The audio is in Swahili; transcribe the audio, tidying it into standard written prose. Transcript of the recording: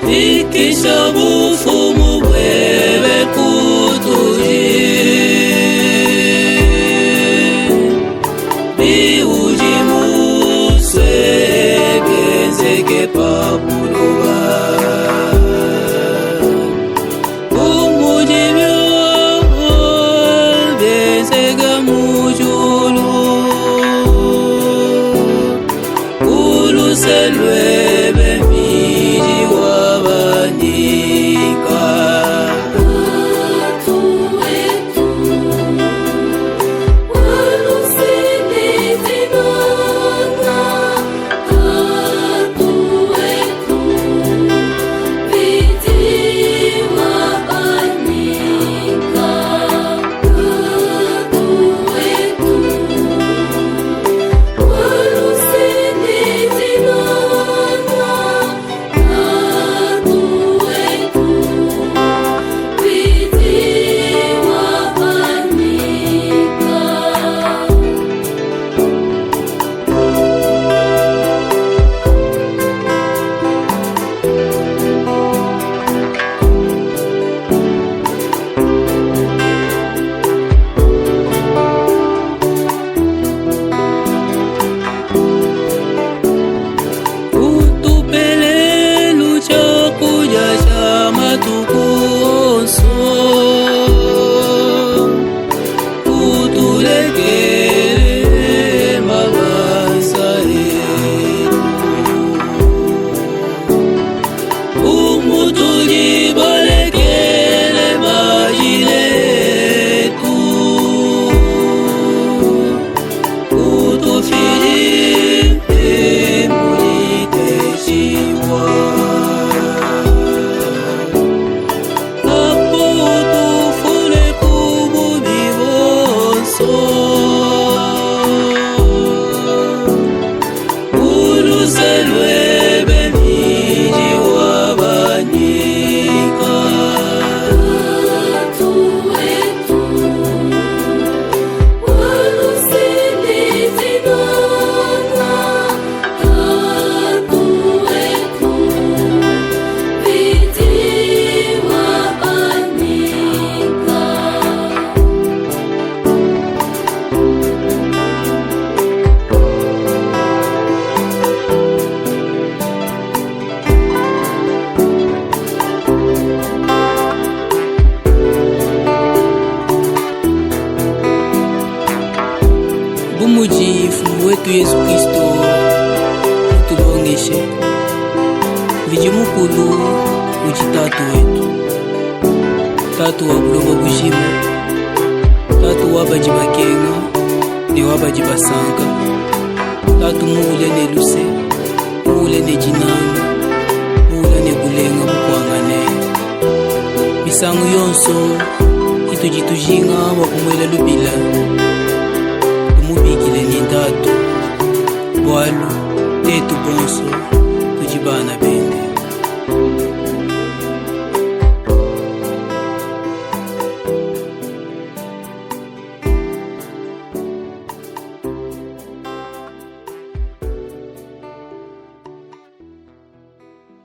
Fikisha bufumu bwebe kutuji biuji muswegenzeke papuluba umuji byo benzega mujulu uluselwebe miji wabanyika Bumuji Fumu wetu Yesu Kristo utulongeshe viji mukulu uji tatu wetu, tatu wa buloba bushima, tatu wabaji bakenga ne wabaji basanka, tatu muule ne luse, muule ne jinanga, muule ne bulenga mukwangane bisangu yonso itujitujinga wakumwela lubila umubikile ni ndatu bwalu tetu bonso tujibana be